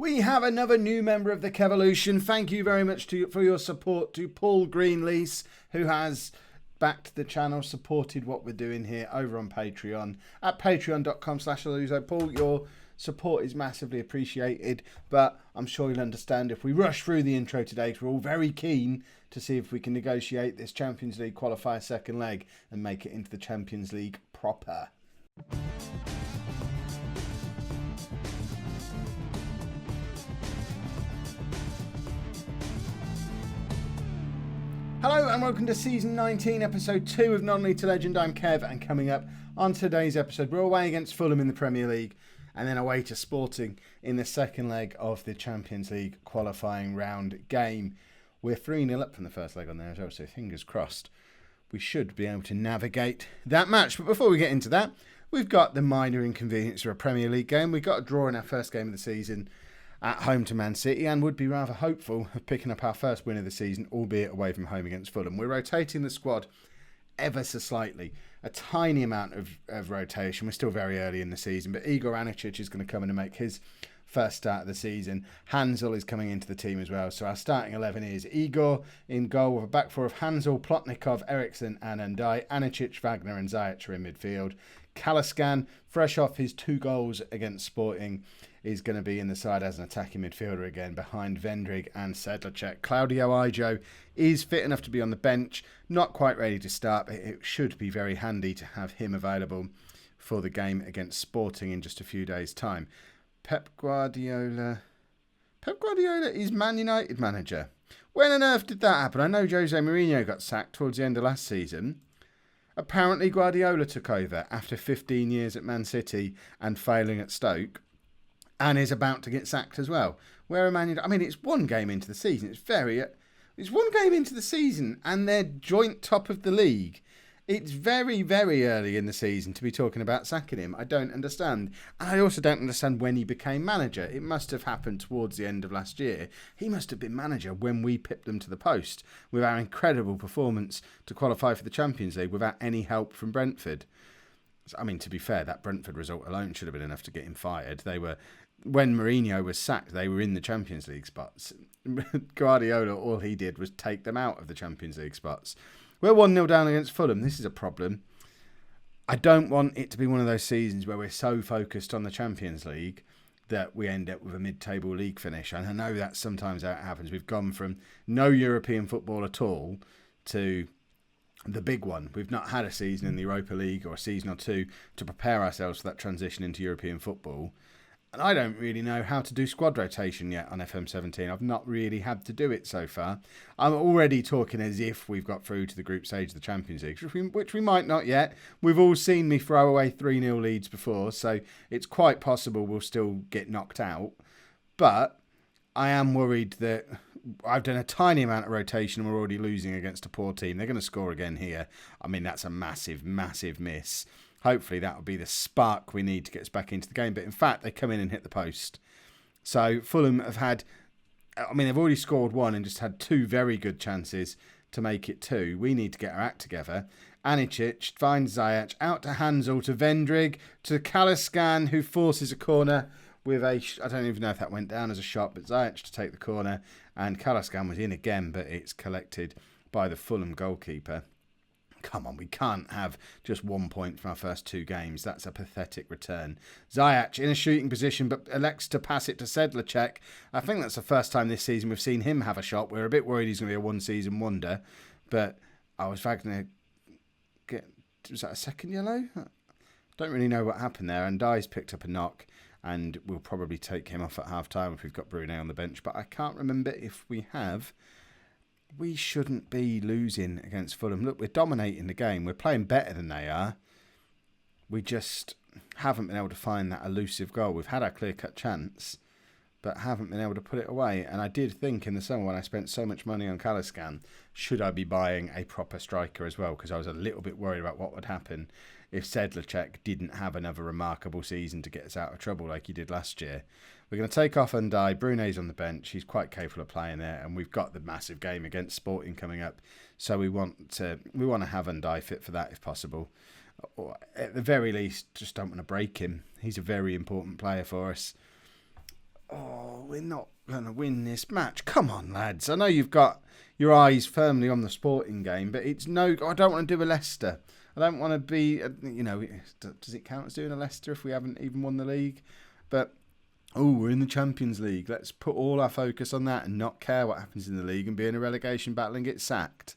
We have another new member of the Kevolution. Thank you very much for your support to Paul Greenlease, who has backed the channel, supported what we're doing here over on Patreon at patreon.com/Lollujo. Paul, your support is massively appreciated, but I'm sure you'll understand if we rush through the intro today, because we're all very keen to see if we can negotiate this Champions League qualifier second leg and make it into the Champions League proper. Hello and welcome to Season 19, Episode 2 of Non-League to Legend. I'm Kev, and coming up on today's episode, we're away against Fulham in the Premier League and then away to Sporting in the second leg of the Champions League qualifying round game. We're 3-0 up from the first leg on there as well, so fingers crossed we should be able to navigate that match. But before we get into that, we've got the minor inconvenience of a Premier League game. We got a draw in our first game of the season at home to Man City, and would be rather hopeful of picking up our first win of the season, albeit away from home against Fulham. We're rotating the squad ever so slightly, a tiny amount of rotation. We're still very early in the season, but Igor Anicic is going to come in and make his first start of the season. Hansel is coming into the team as well, so our starting 11 is Igor in goal with a back four of Hansel, Plotnikov, Eriksson and Ndai. Anicic, Wagner and Ziyech are in midfield. Kalaskan, fresh off his 2 goals against Sporting, is going to be in the side as an attacking midfielder again behind Vendrig and Sedlacek. Claudio Ijo is fit enough to be on the bench, not quite ready to start, but it should be very handy to have him available for the game against Sporting in just a few days' time. Pep Guardiola is Man United manager. When on earth did that happen? I know Jose Mourinho got sacked towards the end of last season. Apparently Guardiola took over after 15 years at Man City and failing at Stoke, and is about to get sacked as well. Where are Man United? I mean, it's one game into the season. It's one game into the season, and they're joint top of the league. It's very, very early in the season to be talking about sacking him. I don't understand. And I also don't understand when he became manager. It must have happened towards the end of last year. He must have been manager when we pipped them to the post with our incredible performance to qualify for the Champions League without any help from Brentford. I mean, to be fair, that Brentford result alone should have been enough to get him fired. When Mourinho was sacked, they were in the Champions League spots. Guardiola, all he did was take them out of the Champions League spots. We're 1-0 down against Fulham. This is a problem. I don't want it to be one of those seasons where we're so focused on the Champions League that we end up with a mid-table league finish. And I know that's sometimes how it happens. We've gone from no European football at all to the big one. We've not had a season in the Europa League or a season or two to prepare ourselves for that transition into European football. And I don't really know how to do squad rotation yet on FM17. I've not really had to do it so far. I'm already talking as if we've got through to the group stage of the Champions League, which we might not yet. We've all seen me throw away 3-0 leads before, so it's quite possible we'll still get knocked out. But I am worried that I've done a tiny amount of rotation and we're already losing against a poor team. They're going to score again here. I mean, that's a massive, massive miss. Hopefully that will be the spark we need to get us back into the game. But in fact, they come in and hit the post. So Fulham have they've already scored 1 and just had 2 very good chances to make it 2. We need to get our act together. Anicic finds Ziyech out to Hansel, to Vendrig, to Kalaskan, who forces a corner with I don't even know if that went down as a shot, but Ziyech to take the corner. And Kalaskan was in again, but it's collected by the Fulham goalkeeper. Come on, we can't have just 1 point from our first 2 games. That's a pathetic return. Ziyech in a shooting position, but elects to pass it to Sedlacek. I think that's the first time this season we've seen him have a shot. We're a bit worried he's going to be a one-season wonder. But was Wagner was that a second yellow? Don't really know what happened there. And Ndai's picked up a knock, and we'll probably take him off at half-time if we've got Brunei on the bench. But I can't remember if we have. We shouldn't be losing against Fulham. Look, we're dominating the game. We're playing better than they are. We just haven't been able to find that elusive goal. We've had our clear-cut chance, but haven't been able to put it away. And I did think in the summer when I spent so much money on Kalaskan, should I be buying a proper striker as well? Because I was a little bit worried about what would happen if Sedlacek didn't have another remarkable season to get us out of trouble like he did last year. We're going to take off Ndai. Brunei's on the bench. He's quite capable of playing there, and we've got the massive game against Sporting coming up. So we want to have Ndai fit for that if possible. Or at the very least, just don't want to break him. He's a very important player for us. we're not going to win this match. Come on, lads. I know you've got your eyes firmly on the Sporting game, but I don't want to do a Leicester. I don't want to be, does it count as doing a Leicester if we haven't even won the league? But, we're in the Champions League. Let's put all our focus on that and not care what happens in the league and be in a relegation battle and get sacked.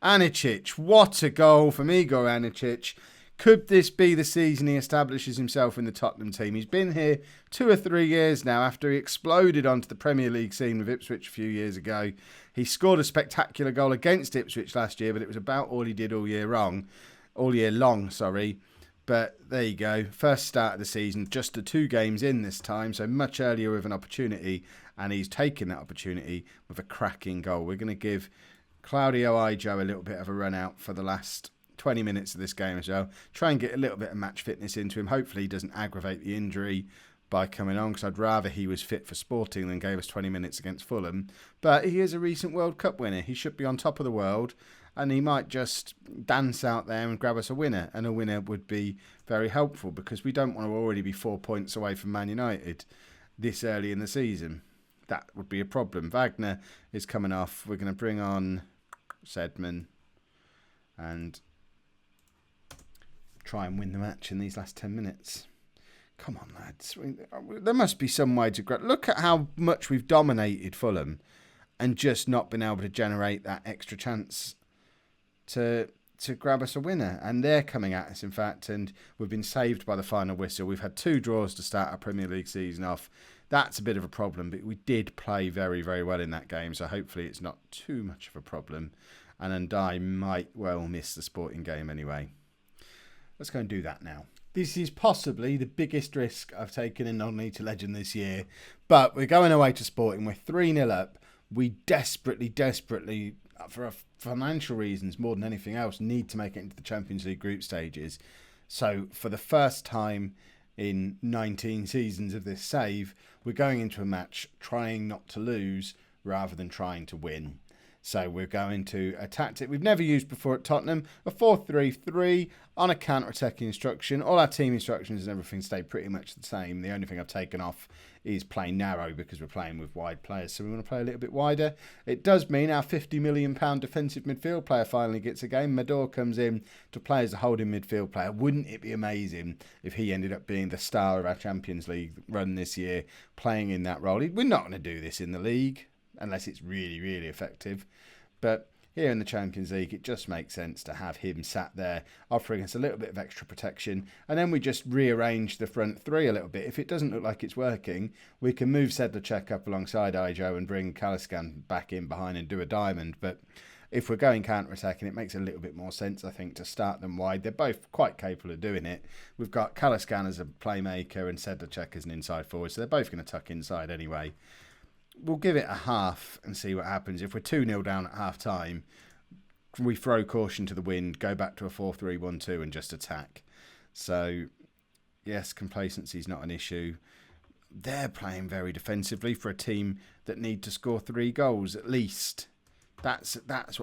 Anicic, what a goal from Igor Anicic. Could this be the season he establishes himself in the Tottenham team? He's been here 2 or 3 years now after he exploded onto the Premier League scene with Ipswich a few years ago. He scored a spectacular goal against Ipswich last year, but it was about all he did all year long. But there you go. First start of the season, just the 2 games in this time, so much earlier with an opportunity, and he's taken that opportunity with a cracking goal. We're going to give Claudio Ijo a little bit of a run out for the last 20 minutes of this game as well. Try and get a little bit of match fitness into him. Hopefully he doesn't aggravate the injury by coming on, because I'd rather he was fit for Sporting than gave us 20 minutes against Fulham. But he is a recent World Cup winner. He should be on top of the world, and he might just dance out there and grab us a winner. And a winner would be very helpful, because we don't want to already be 4 points away from Man United this early in the season. That would be a problem. Wagner is coming off. We're going to bring on Sedman and try and win the match in these last 10 minutes. Come on, lads. There must be some way to grow. Look at how much we've dominated Fulham and just not been able to generate that extra chance to grab us a winner. And they're coming at us, in fact, and we've been saved by the final whistle. We've had 2 draws to start our Premier League season off. That's a bit of a problem, but we did play very, very well in that game, so hopefully it's not too much of a problem. And I might well miss the Sporting game anyway. Let's go and do that now. This is possibly the biggest risk I've taken in Non-League to Legend this year. But we're going away to Sporting. We're 3-0 up. We desperately, for financial reasons more than anything else, need to make it into the Champions League group stages. So for the first time in 19 seasons of this save, we're going into a match trying not to lose rather than trying to win. So we're going to a tactic we've never used before at Tottenham, a 4-3-3 on a counter-attacking instruction. All our team instructions and everything stay pretty much the same. The only thing I've taken off is playing narrow, because we're playing with wide players. So we want to play a little bit wider. It does mean our £50 million defensive midfield player finally gets a game. Mador comes in to play as a holding midfield player. Wouldn't it be amazing if he ended up being the star of our Champions League run this year, playing in that role? We're not going to do this in the league unless it's really, really effective. But here in the Champions League, it just makes sense to have him sat there offering us a little bit of extra protection. And then we just rearrange the front 3 a little bit. If it doesn't look like it's working, we can move Sedlacek up alongside Ijo and bring Kaliskan back in behind and do a diamond. But if we're going counter-attacking, it makes a little bit more sense, I think, to start them wide. They're both quite capable of doing it. We've got Kaliskan as a playmaker and Sedlacek as an inside forward, so they're both going to tuck inside anyway. We'll give it a half and see what happens. If we're 2-0 down at half-time, we throw caution to the wind, go back to a 4-3-1-2 and just attack. So, yes, complacency is not an issue. They're playing very defensively for a team that need to score 3 goals at least. That's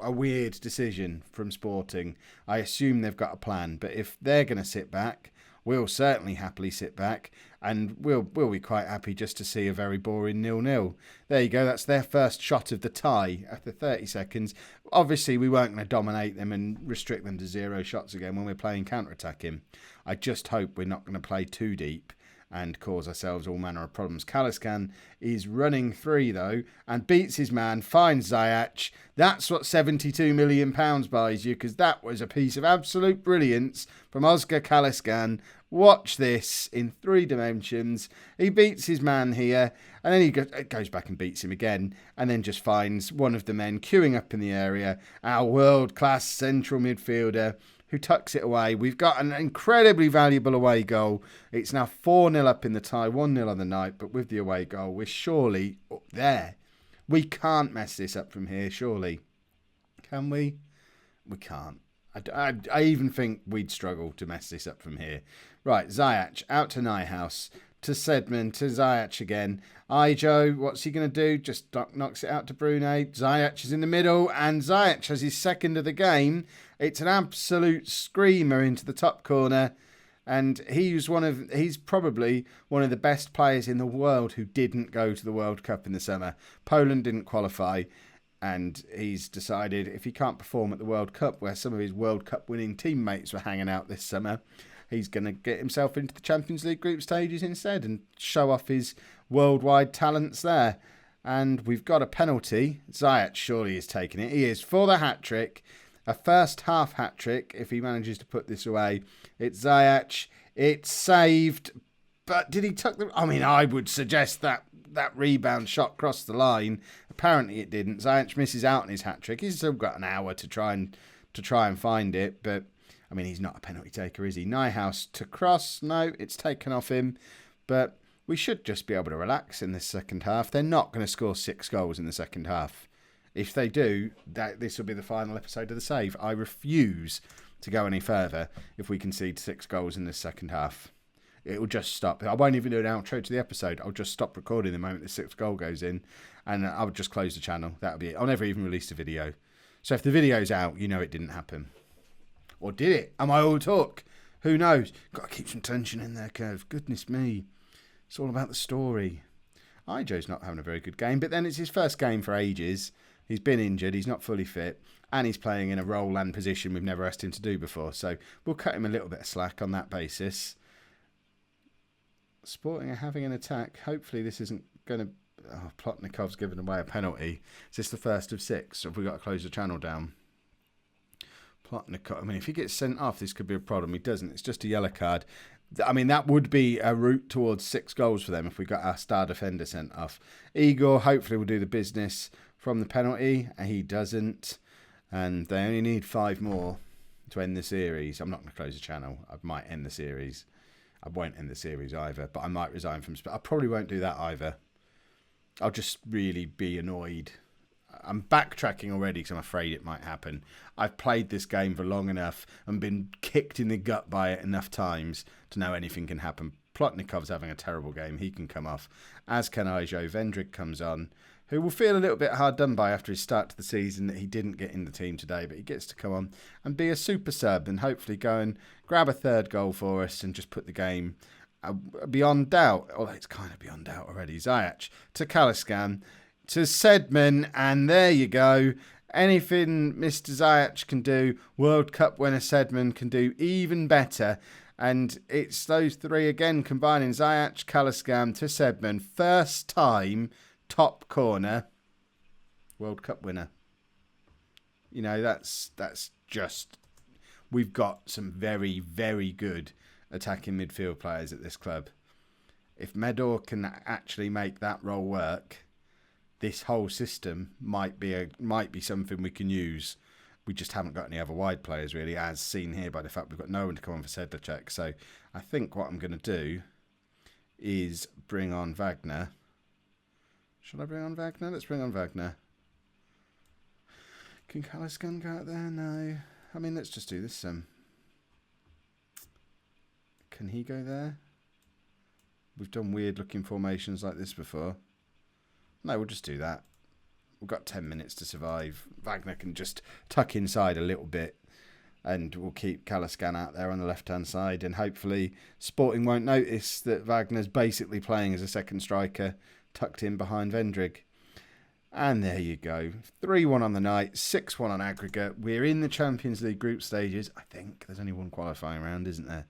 a weird decision from Sporting. I assume they've got a plan, but if they're going to sit back, we'll certainly happily sit back, and we'll be quite happy just to see a very boring 0-0. There you go, that's their first shot of the tie after 30 seconds. Obviously, we weren't going to dominate them and restrict them to 0 shots again when we're playing counter-attacking. I just hope we're not going to play too deep and cause ourselves all manner of problems. Kaliskan is running 3 though, and beats his man, finds Ziyech. That's what £72 million buys you, because that was a piece of absolute brilliance from Oscar Kaliskan. Watch this in 3 dimensions. He beats his man here, and then he goes back and beats him again, and then just finds one of the men queuing up in the area, our world-class central midfielder, who tucks it away. We've got an incredibly valuable away goal. It's now 4-0 up in the tie, 1-0 on the night, but with the away goal, we're surely up there. We can't mess this up from here, surely. Can we? We can't. I even think we'd struggle to mess this up from here. Right, Ziyech out to Nyhouse, to Sedman, to Ziyech again. Ijo, what's he going to do? Just knocks it out to Brune. Ziyech is in the middle, and Ziyech has his second of the game. It's an absolute screamer into the top corner. And he's probably one of the best players in the world who didn't go to the World Cup in the summer. Poland didn't qualify, and he's decided if he can't perform at the World Cup, where some of his World Cup winning teammates were hanging out this summer, he's going to get himself into the Champions League group stages instead and show off his worldwide talents there. And we've got a penalty. Ziyech surely is taking it. He is for the hat-trick. A first half hat-trick if he manages to put this away. It's Ziyech. It's saved. But did he tuck the... I mean, I would suggest that rebound shot crossed the line. Apparently it didn't. Ziyech misses out on his hat-trick. He's still got an hour to try and find it. But, I mean, he's not a penalty taker, is he? Nyhouse to cross. No, it's taken off him. But we should just be able to relax in this second half. They're not going to score 6 goals in the second half. If they do, this will be the final episode of the save. I refuse to go any further if we concede 6 goals in this second half. It will just stop. I won't even do an outro to the episode. I'll just stop recording the moment the 6th goal goes in, and I'll just close the channel. That'll be it. I'll never even release a video. So if the video's out, you know it didn't happen. Or did it? Am I all talk? Who knows? Got to keep some tension in there, Kev. Goodness me. It's all about the story. Ijo's not having a very good game, but then it's his first game for ages. He's been injured, he's not fully fit, and he's playing in a role and position we've never asked him to do before. So we'll cut him a little bit of slack on that basis. Sporting are having an attack. Hopefully this isn't going to... Oh, Plotnikov's given away a penalty. Is this the first of 6? Or have we got to close the channel down? Plotnikov, I mean, if he gets sent off, this could be a problem. He doesn't. It's just a yellow card. I mean, that would be a route towards 6 goals for them if we got our star defender sent off. Igor hopefully will do the business from the penalty, and he doesn't. And they only need 5 more to end the series. I'm not going to close the channel. I might end the series. I won't end the series either, but I might resign from... I probably won't do that either. I'll just really be annoyed. I'm backtracking already because I'm afraid it might happen. I've played this game for long enough and been kicked in the gut by it enough times to know anything can happen. Plotnikov's having a terrible game. He can come off. As can Ijo. Vendrick comes on, who will feel a little bit hard done by after his start to the season that he didn't get in the team today, but he gets to come on and be a super sub and hopefully go and grab a 3rd goal for us and just put the game beyond doubt. Although it's kind of beyond doubt already. Ziyech to Kaliskan to Sedman, and there you go. Anything Mr. Ziyech can do, World Cup winner Sedman can do even better. And it's those 3 again combining. Ziyech, Kaliskan to Sedman. First time top corner World Cup winner. You know, that's just... We've got some very, very good attacking midfield players at this club. If Medor can actually make that role work, this whole system might be something we can use. We just haven't got any other wide players really, as seen here by the fact we've got no one to come on for Sedlacek. So I think what I'm going to do is bring on Wagner. Should I bring on Wagner? Let's bring on Wagner. Can Kaliskan go out there? No. I mean, let's just do this. Can he go there? We've done weird looking formations like this before. No, we'll just do that. We've got 10 minutes to survive. Wagner can just tuck inside a little bit and we'll keep Kaliskan out there on the left-hand side, and hopefully Sporting won't notice that Wagner's basically playing as a second striker tucked in behind Vendrick. And there you go. 3-1 on the night, 6-1 on aggregate. We're in the Champions League group stages. I think there's only one qualifying round, isn't there?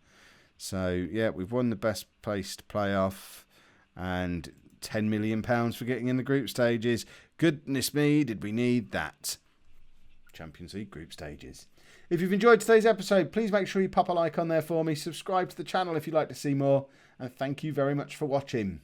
So, yeah, we've won the best placed playoff and £10 million for getting in the group stages. Goodness me, did we need that. Champions League group stages. If you've enjoyed today's episode, please make sure you pop a like on there for me. Subscribe to the channel if you'd like to see more. And thank you very much for watching.